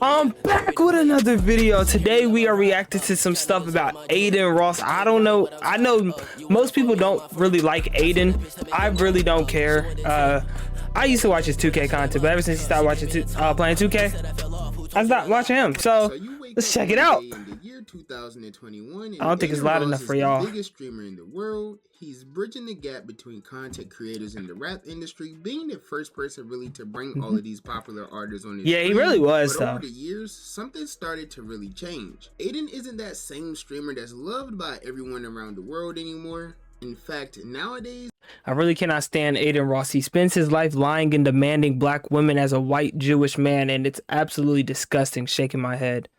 I'm back with another video. Today we are reacting to some stuff about Adin Ross. I don't know. I know most people don't really like Adin. I really don't care. I used to watch his 2K content, but ever since he started watching playing 2K, I stopped watching him. So let's check it out. In the year 2021, I don't think it's loud enough for y'all. The biggest streamer in the world. He's bridging the gap between content creators in the rap industry, being the first person really to bring all of these popular artists on his Yeah, he really was, but though. over the years, something started to really change. Adin isn't that same streamer that's loved by everyone around the world anymore. In fact, nowadays, I really cannot stand Adin Ross. He spends his life lying and demanding black women as a white Jewish man, and it's absolutely disgusting. Shaking my head.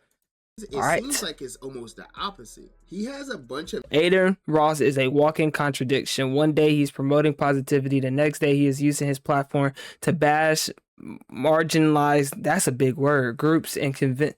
it seems like it's almost the opposite. He has a bunch of... Adin Ross is a walking contradiction. One day he's promoting positivity. The next day he is using his platform to bash marginalized, that's a big word, groups and convince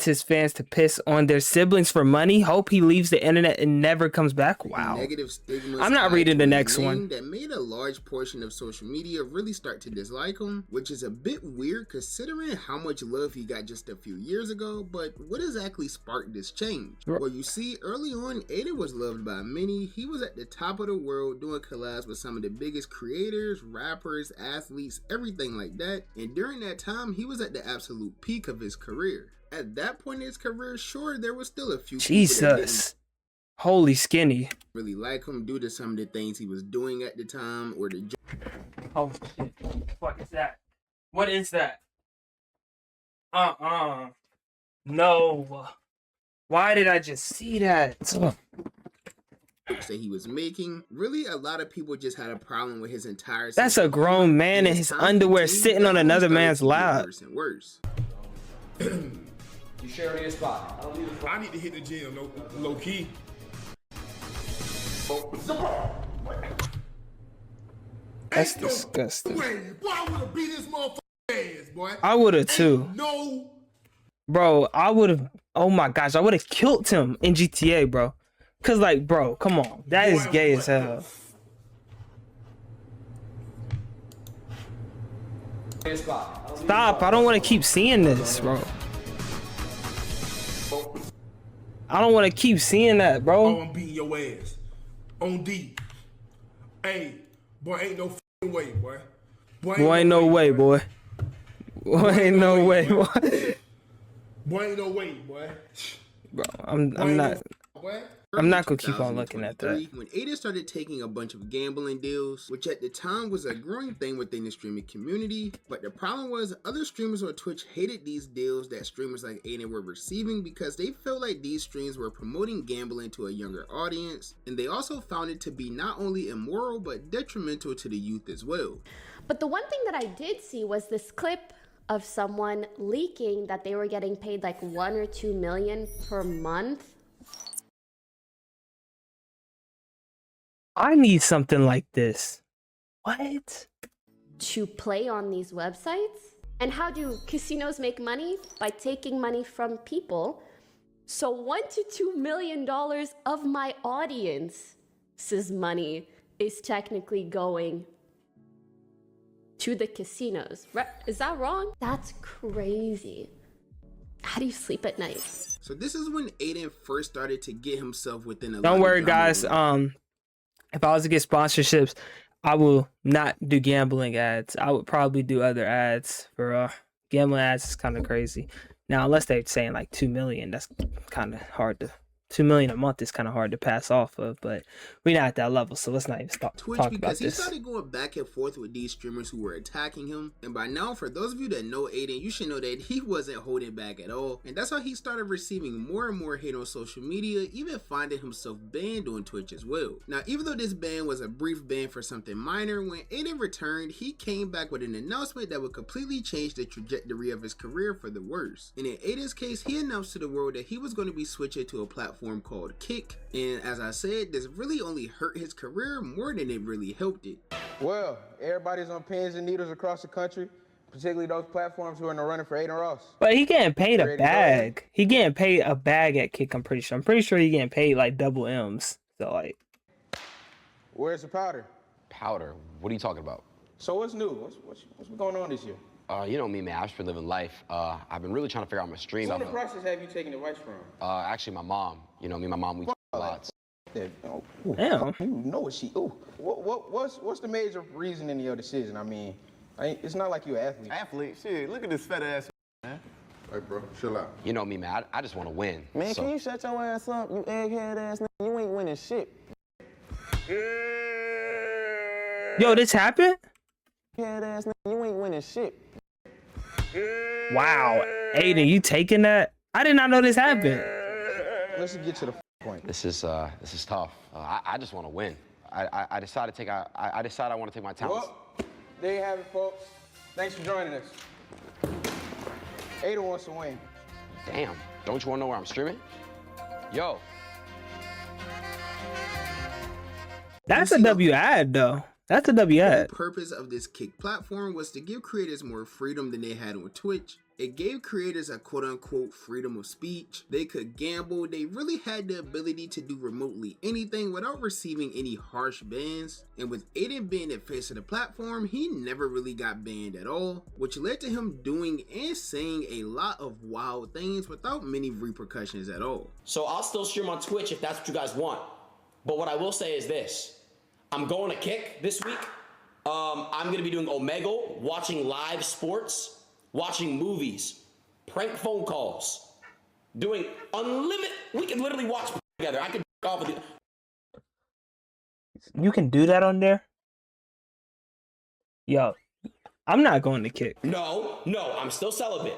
his fans to piss on their siblings for money. Hope he leaves the internet and never comes back. Wow. Negative stigmas. I'm not reading the next one. That made a large portion of social media really start to dislike him, which is a bit weird considering how much love he got just a few years ago. But what exactly sparked this change? Well, you see, early on, Adin was loved by many. He was at the top of the world doing collabs with some of the biggest creators, rappers, athletes, everything like that. And during that time, he was at the absolute peak of his career. At that point in his career, sure, there was still a few Jesus. Holy skinny. Really like him due to some of the things he was doing at the time or the... Oh shit. What the fuck is that? What is that? No. Why did I just see that? That he was making. Really, a lot of people just had a problem with his entire... That's a grown man in his underwear sitting on another man's lap. Worse and worse. You share me a spot. I need to hit the gym, low key. That's disgusting. Boy, I would have beat this motherfucking ass, boy. I would have too. No. Bro, I would have. Oh my gosh, I would have killed him in GTA, bro. Cause like, bro, come on, that is gay as hell. Stop! I don't want to keep seeing this, bro. I don't want to keep seeing that, bro. Oh, I'm beating your ass. On D. Hey, boy, ain't no f***ing way, boy. Boy, ain't no way, boy. Boy, ain't no way, boy. Boy, ain't no way, boy. Bro, I'm not gonna keep on looking at that. When Adin started taking a bunch of gambling deals, which at the time was a growing thing within the streaming community, but the problem was other streamers on Twitch hated these deals that streamers like Adin were receiving because they felt like these streams were promoting gambling to a younger audience, and they also found it to be not only immoral but detrimental to the youth as well. But the one thing that I did see was this clip of someone leaking that they were getting paid like 1 or 2 million per month. I need something like this. What? To play on these websites? And how do casinos make money? By taking money from people. So $1 to $2 million of my audience's money is technically going to the casinos. Is that wrong? That's crazy. How do you sleep at night? So this is when Adin first started to get himself within a... Don't worry, guys. If I was to get sponsorships, I will not do gambling ads. I would probably do other ads for gambling ads is kind of crazy. Now, unless they're saying like 2 million, that's kind of hard to... 2 million a month is kind of hard to pass off of, but we're not at that level, so let's not even talk about this. Because he started going back and forth with these streamers who were attacking him, and by now, for those of you that know Adin, you should know that he wasn't holding back at all, and that's how he started receiving more and more hate on social media, even finding himself banned on Twitch as well. Now, even though this ban was a brief ban for something minor, when Adin returned, he came back with an announcement that would completely change the trajectory of his career for the worse. And in Adin's case, he announced to the world that he was going to be switching to a platform called Kick, and as I said, this really only hurt his career more than it really helped it. Well, everybody's on pins and needles across the country, particularly those platforms who are in the running for Adin Ross. But he getting paid a bag. He getting paid a bag at Kick, I'm pretty sure. I'm pretty sure he getting paid like double M's. So like, where's the powder? Powder? What are you talking about? So what's new? What's going on this year? You know me, man. I've just been living life. I've been really trying to figure out my stream. Who in the process have you taken advice from? Actually, my mom. You know, me and my mom, we talk a lot. Damn. You know what she. Ooh. What's the major reason in your decision? I mean, it's not like you're an athlete. Athlete? Shit, look at this fat ass man. Hey, bro, chill out. You know me, man. I just want to win. Man, can you shut your ass up, you egghead ass nigga? You ain't winning shit. Yo, this happened? Head ass nigga, you ain't winning shit. Wow. Adin, you taking that? I did not know this happened. Let's get to the point. This is tough. I just want to win. I decided I want to take my talents. Well, there you have it, folks. Thanks for joining us. Adin wants to win. Damn. Don't you want to know where I'm streaming? Yo. That's a W ad though. That's a W ad. The purpose of this Kick platform was to give creators more freedom than they had on Twitch. It gave creators a quote-unquote freedom of speech. They could gamble. They really had the ability to do remotely anything without receiving any harsh bans. And with Adin being the face of the platform, he never really got banned at all, which led to him doing and saying a lot of wild things without many repercussions at all. So I'll still stream on Twitch if that's what you guys want. But what I will say is this. I'm going to Kick this week. I'm going to be doing Omegle, watching live sports, watching movies, prank phone calls, doing unlimited. We can literally watch together. I can off of the. You can do that on there? Yo, I'm not going to Kick. No, I'm still celibate.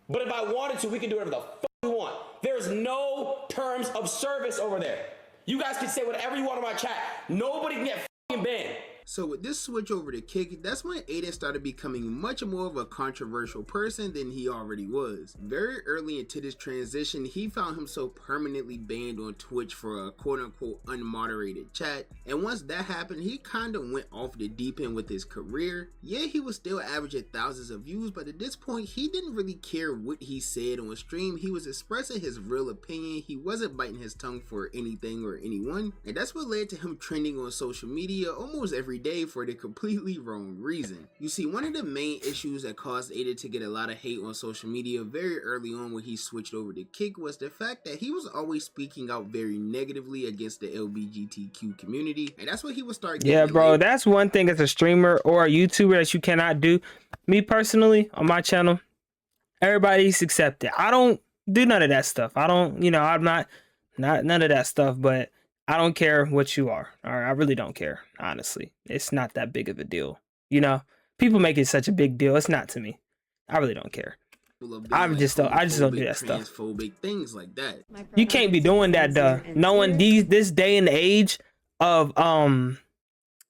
But if I wanted to, we can do whatever the fuck we want. There's no terms of service over there. You guys can say whatever you want in my chat. Nobody can get fucking banned. So with this switch over to Kick, that's when Adin started becoming much more of a controversial person than he already was. Very early into this transition, he found himself permanently banned on Twitch for a quote-unquote unmoderated chat, and once that happened, he kinda went off the deep end with his career. Yeah, he was still averaging thousands of views, but at this point, he didn't really care what he said on stream. He was expressing his real opinion. He wasn't biting his tongue for anything or anyone, and that's what led to him trending on social media almost every day for the completely wrong reason. You see, one of the main issues that caused Adin to get a lot of hate on social media very early on when he switched over to Kick was the fact that he was always speaking out very negatively against the LGBTQ community, and that's what he would start getting. Yeah, bro, that's one thing as a streamer or a YouTuber that you cannot do. Me personally, on my channel, everybody's accepted. I don't do none of that stuff. I don't, I'm not none of that stuff, but I don't care what you are. All right, I really don't care. Honestly, it's not that big of a deal. People make it such a big deal. It's not to me. I really don't care. I just don't do that stuff. Transphobic things like that. You can't be doing that, though. Knowing this day and age of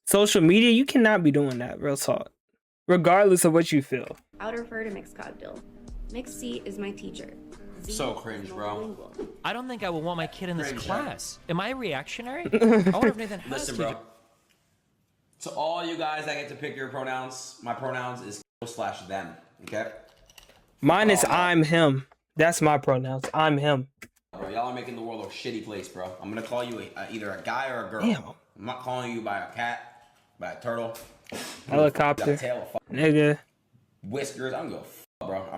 social media, you cannot be doing that. Real talk. Regardless of what you feel. I would refer to Mixed Cogdill. Mixed C is my teacher. So cringe, bro. I don't think I would want my kid in this class. Am I reactionary? I wonder if Nathan has Listen, bro. To all you guys that get to pick your pronouns, my pronouns is /them. Okay. Mine is I'm him. That's my pronouns. I'm him. Bro, y'all are making the world a shitty place, bro. I'm gonna call you either a guy or a girl. Damn. I'm not calling you by a cat, by a turtle, Helicopter, tail, nigga, whiskers. I don't give a fuck, bro. I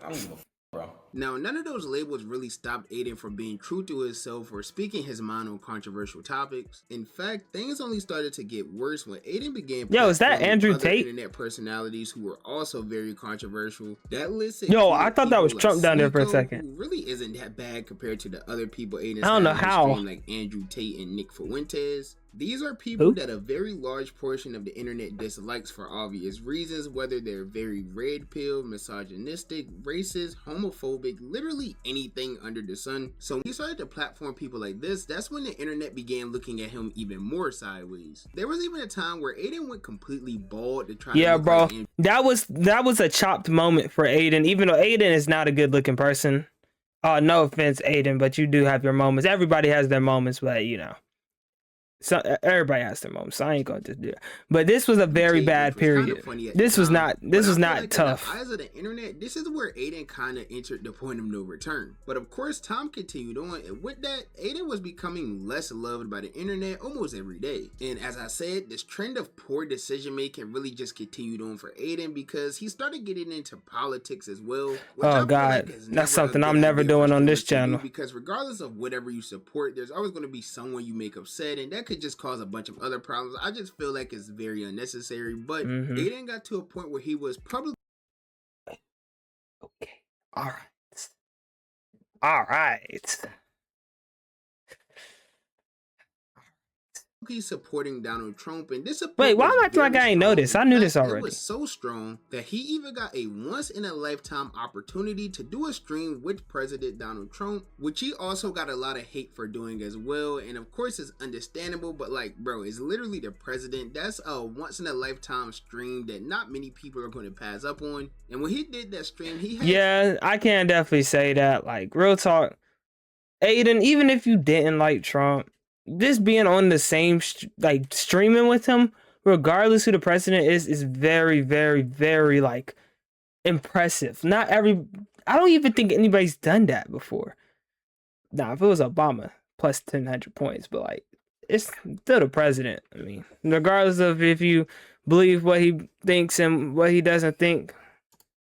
don't give a fuck, bro. Now, none of those labels really stopped Adin from being true to himself or speaking his mind on controversial topics. In fact, things only started to get worse when Adin began. Yo, is that Andrew other Tate? Internet personalities who were also very controversial. That list. Yo, I thought that was Trump down there for a second. Who really isn't that bad compared to the other people Adin. I don't know how. Like Andrew Tate and Nick Fuentes. These are people that a very large portion of the internet dislikes for obvious reasons, whether they're very red pill, misogynistic, racist, homophobic, literally anything under the sun. So when he started to platform people like this, that's when the internet began looking at him even more sideways. There was even a time where Adin went completely bald to try to look bro. like That was a chopped moment for Adin, even though Adin is not a good looking person. No offense, Adin, but you do have your moments. Everybody has their moments, but So everybody has their moments. So I ain't gonna just do it. But this was a very Take, bad which was kinda period. funny at This the was time, not. but This I was feel not like tough. In the eyes of the internet, this is where Adin kind of entered the point of no return. But of course, time continued on, and with that, Adin was becoming less loved by the internet almost every day. And as I said, this trend of poor decision making really just continued on for Adin because he started getting into politics as well. Which I Oh feel God, like is that's never a something good I'm never idea for doing on this streamers to do, channel. because regardless of whatever you support, there's always going to be someone you make upset, and that could just cause a bunch of other problems. I just feel like it's very unnecessary. But Adin got to a point where he was probably Okay. All right. All right. supporting Donald Trump, and this support Wait, why was am I acting like very I ain't strong. noticed? I In knew fact, this it already. was so strong that he even got a once-in-a-lifetime opportunity to do a stream with President Donald Trump, which he also got a lot of hate for doing as well. And of course, it's understandable, but like, bro, it's literally the president. That's a once-in-a-lifetime stream that not many people are going to pass up on. And when he did that stream, he had Yeah, I can definitely say that. Like, real talk, Adin, even if you didn't like Trump, just being on the same like streaming with him, regardless who the president is very, very, very like impressive. Not every, I don't even think anybody's done that before. Now, if it was Obama, plus 1,000 points, but like, it's still the president. I mean, regardless of if you believe what he thinks and what he doesn't think,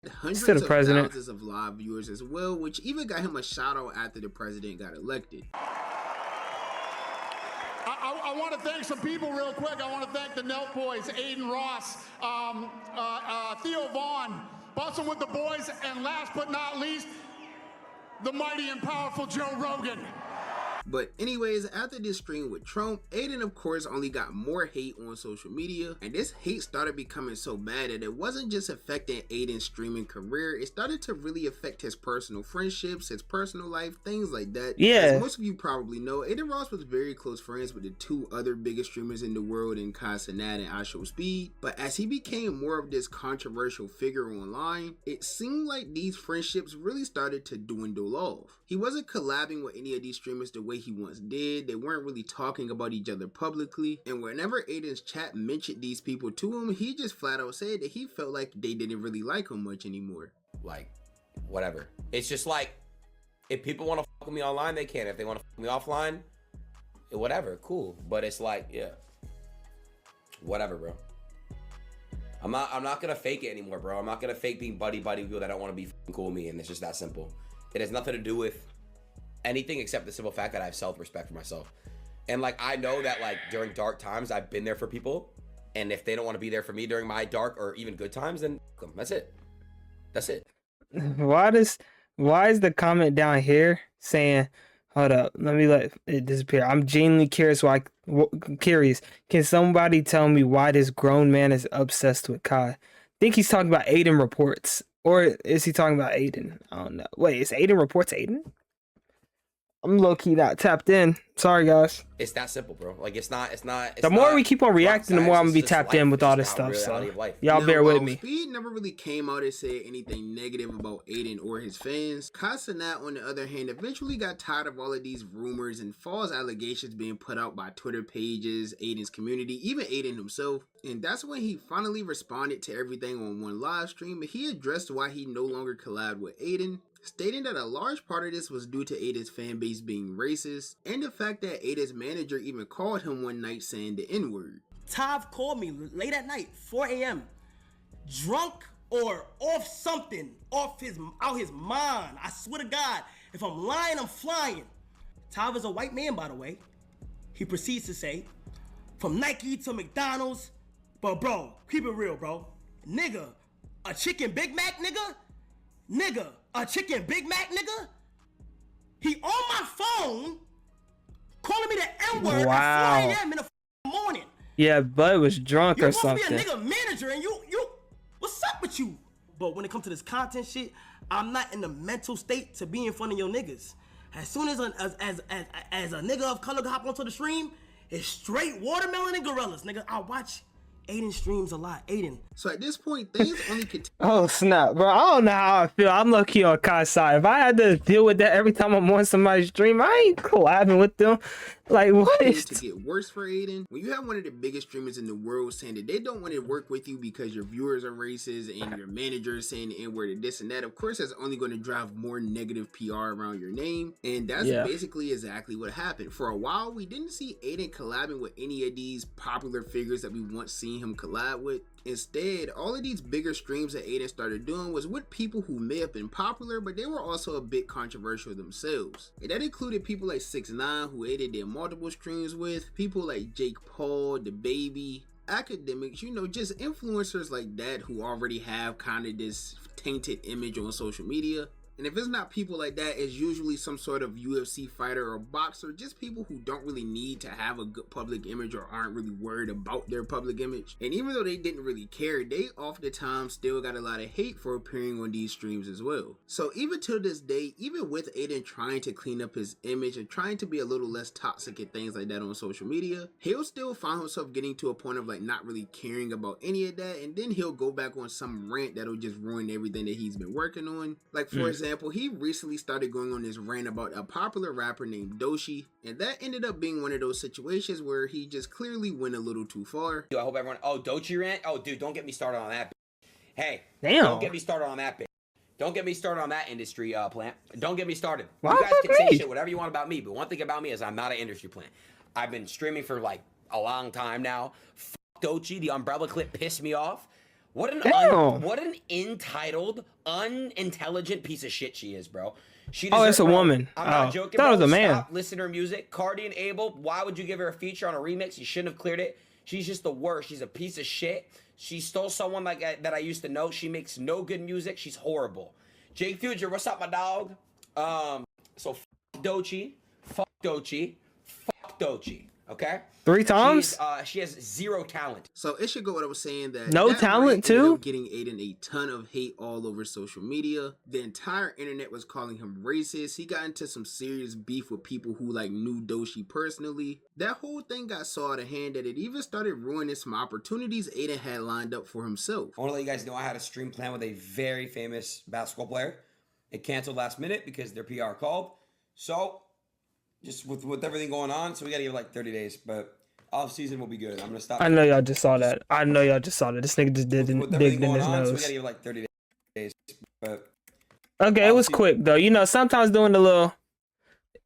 hundreds still the of president. thousands of live viewers as well, which even got him a shout out after the president got elected. I want to thank some people real quick. I want to thank the Nelt Boys, Adin Ross, Theo Vaughn, Bustin' with the Boys, and last but not least, the mighty and powerful Joe Rogan. But anyways, after this stream with Trump, Adin of course only got more hate on social media, and this hate started becoming so bad that it wasn't just affecting Adin's streaming career, it started to really affect his personal friendships, his personal life, things like that. Yeah. As most of you probably know, Adin Ross was very close friends with the two other biggest streamers in the world in Kai Cenat and IShowSpeed, but as he became more of this controversial figure online, it seemed like these friendships really started to dwindle off. He wasn't collabing with any of these streamers the way he once did. They weren't really talking about each other publicly, and whenever Adin's chat mentioned these people to him, he just flat out said that he felt like they didn't really like him much anymore. Like, whatever. It's just like, if people want to fuck with me online, they can. If they want to fuck with me offline, whatever, cool. But it's like, yeah, whatever, bro. I'm not gonna fake it anymore, bro. I'm not gonna fake being buddy with people that don't want to be cool with me, and it's just that simple. It has nothing to do with anything except the simple fact that I have self-respect for myself. And like, I know that like during dark times, I've been there for people. And if they don't want to be there for me during my dark or even good times, then that's it. That's it. Why is the comment down here saying, hold up, let me let it disappear. I'm genuinely curious curious. Can somebody tell me why this grown man is obsessed with Kai? I think he's talking about Adin reports. Or is he talking about Adin? I don't know. Wait, is Adin reports Adin? I'm low-key not tapped in. Sorry, guys. It's that simple, bro. Like, it's not. The more we keep on reacting, the more I'm gonna be tapped in with all this stuff. So y'all bear with me. Speed never really came out and said anything negative about Adin or his fans. Kai Cenat, on the other hand, eventually got tired of all of these rumors and false allegations being put out by Twitter pages, Adin's community, even Adin himself. And that's when he finally responded to everything on one live stream, and he addressed why he no longer collabed with Adin, stating that a large part of this was due to Adin's fan base being racist, and the fact that Adin's manager even called him one night saying the N-word. Tav called me late at night, 4 a.m., drunk or off something, out his mind. I swear to God, if I'm lying, I'm flying. Tav is a white man, by the way. He proceeds to say, from Nike to McDonald's, but bro, keep it real, bro. Nigga, a chicken Big Mac, nigga? Nigga, a chicken Big Mac, nigga? He on my phone calling me the N-word at 4 a.m. in the morning. Yeah, Bud was drunk or something. You're supposed to be a nigga manager, and you, what's up with you? But when it comes to this content shit, I'm not in the mental state to be in front of your niggas. As soon as a nigga of color hop onto the stream, it's straight watermelon and gorillas, nigga. I watch Aiden streams a lot. Aiden. So at this point, things only continue. Oh snap, bro! I don't know how I feel. I'm low key on Kai's side. If I had to deal with that every time I'm on somebody's stream, I ain't collabing with them. Like what is to get worse for Aiden? When you have one of the biggest streamers in the world saying that they don't want to work with you because your viewers are racist and your manager is saying the N-word and this and that, of course that's only going to drive more negative PR around your name. And that's basically exactly what happened. For a while, we didn't see Aiden collabing with any of these popular figures that we once seen him collab with. Instead, all of these bigger streams that Aiden started doing was with people who may have been popular, but they were also a bit controversial themselves. And that included people like 6ix9ine, who Aiden did multiple streams with, people like Jake Paul, The Baby, academics, you know, just influencers like that who already have kind of this tainted image on social media. And if it's not people like that, it's usually some sort of UFC fighter or boxer, just people who don't really need to have a good public image or aren't really worried about their public image. And even though they didn't really care, they oftentimes still got a lot of hate for appearing on these streams as well. So even to this day, even with Aiden trying to clean up his image and trying to be a little less toxic and things like that on social media, he'll still find himself getting to a point of like not really caring about any of that, and then he'll go back on some rant that'll just ruin everything that he's been working on. Like for example, he recently started going on this rant about a popular rapper named Doshi, and that ended up being one of those situations where he just clearly went a little too far. I hope everyone, Dochi rant? Oh, dude, don't get me started on that. Hey, damn. Don't get me started on that. Don't get me started on that industry plant. Don't get me started. Why You guys can say shit, whatever you want about me, but one thing about me is I'm not an industry plant. I've been streaming for like a long time now. Fuck Dochi, the umbrella clip pissed me off. What an entitled, unintelligent piece of shit she is, bro. She Oh, it's a woman. I'm not joking, thought bro. it was a man. Stop listening to her music. Cardi and Abel, why would you give her a feature on a remix? You shouldn't have cleared it. She's just the worst. She's a piece of shit. She stole someone like that I used to know. She makes no good music. She's horrible. Jake Future, what's up, my dog? So fuck Dochi. Fuck Dochi. Fuck Dochi. Okay? 3 times? She has zero talent. So it should go what I was saying that no that talent ended too. up getting Aiden a ton of hate all over social media. The entire internet was calling him racist. He got into some serious beef with people who like knew Doshi personally. That whole thing got so out of hand that it even started ruining some opportunities Aiden had lined up for himself. I want to let you guys know I had a stream plan with a very famous basketball player. It canceled last minute because their PR called. So just with everything going on, so we gotta give like 30 days, but off season will be good. I'm gonna stop. I know y'all just saw that. This nigga just digged in his nose. So we gotta give like 30 days, but okay, it was quick though. You know, sometimes doing the little,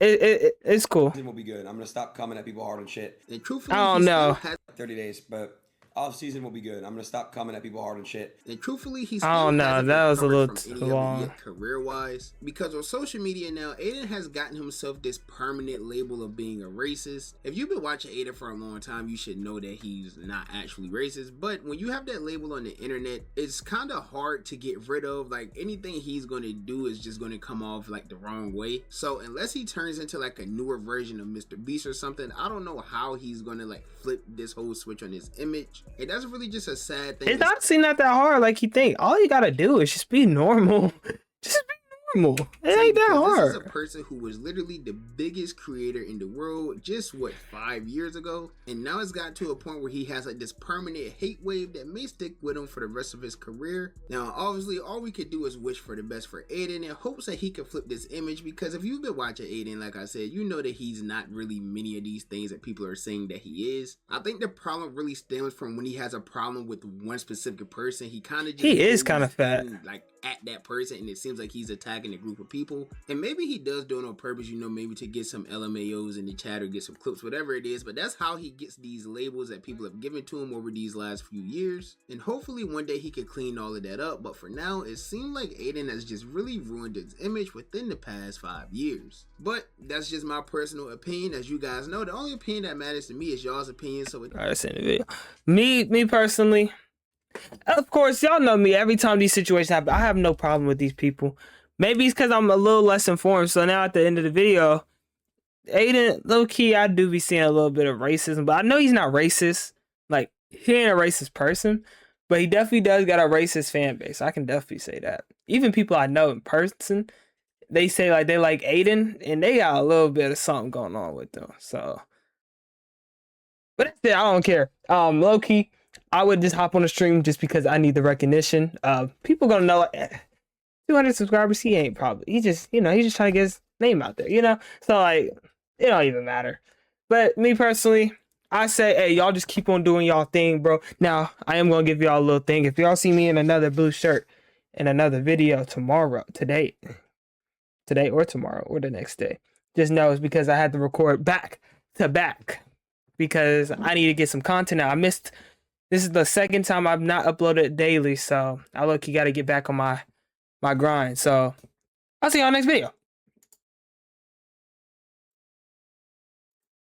it's cool. Season will be good. I'm gonna stop coming at people hard and shit. And truthfully, I don't know. 30 days, but off season will be good. I'm gonna stop coming at people hard and shit. And truthfully, he's I don't know. That was a little too long. Career-wise, because on social media now, Aiden has gotten himself this permanent label of being a racist. If you've been watching Aiden for a long time, you should know that he's not actually racist. But when you have that label on the internet, it's kind of hard to get rid of. Like anything he's gonna do is just gonna come off like the wrong way. So unless he turns into like a newer version of Mr. Beast or something, I don't know how he's gonna like flip this whole switch on his image. And that's really just a sad thing. It's honestly not that hard like you think. All you gotta do is just be normal. Just be normal. It ain't that hard. This is a person who was literally the biggest creator in the world just 5 years ago, and now it's gotten to a point where he has like this permanent hate wave that may stick with him for the rest of his career. Now obviously all we could do is wish for the best for Aiden in hopes that he can flip this image, because if you've been watching Aiden, like I said, you know that he's not really many of these things that people are saying that he is. I think the problem really stems from when he has a problem with one specific person. He kind of just he is kind of fat, like at that person, and it seems like he's attacking a group of people. And maybe he does do it on purpose, you know, maybe to get some LMAOs in the chat or get some clips, whatever it is. But that's how he gets these labels that people have given to him over these last few years. And hopefully one day he can clean all of that up. But for now, it seems like Aiden has just really ruined his image within the past 5 years. But that's just my personal opinion. As you guys know, the only opinion that matters to me is y'all's opinion. So Alright, that's in the video. Me personally, of course, y'all know me. Every time these situations happen, I have no problem with these people. Maybe it's because I'm a little less informed. So now at the end of the video, Aiden, low key, I do be seeing a little bit of racism, but I know he's not racist. Like, he ain't a racist person, but he definitely does got a racist fan base. I can definitely say that. Even people I know in person, they say like they like Aiden, and they got a little bit of something going on with them. So, but that's it. I don't care. Low key, I would just hop on the stream just because I need the recognition. People gonna know, 200 subscribers, he ain't probably, he just, he's just trying to get his name out there, So like, it don't even matter. But me personally, I say, hey, y'all just keep on doing y'all thing, bro. Now, I am gonna give y'all a little thing. If y'all see me in another blue shirt in another video today or tomorrow or the next day, just know it's because I had to record back to back because I need to get some content out. This is the second time I've not uploaded daily, so I got to get back on my grind. So I'll see y'all next video.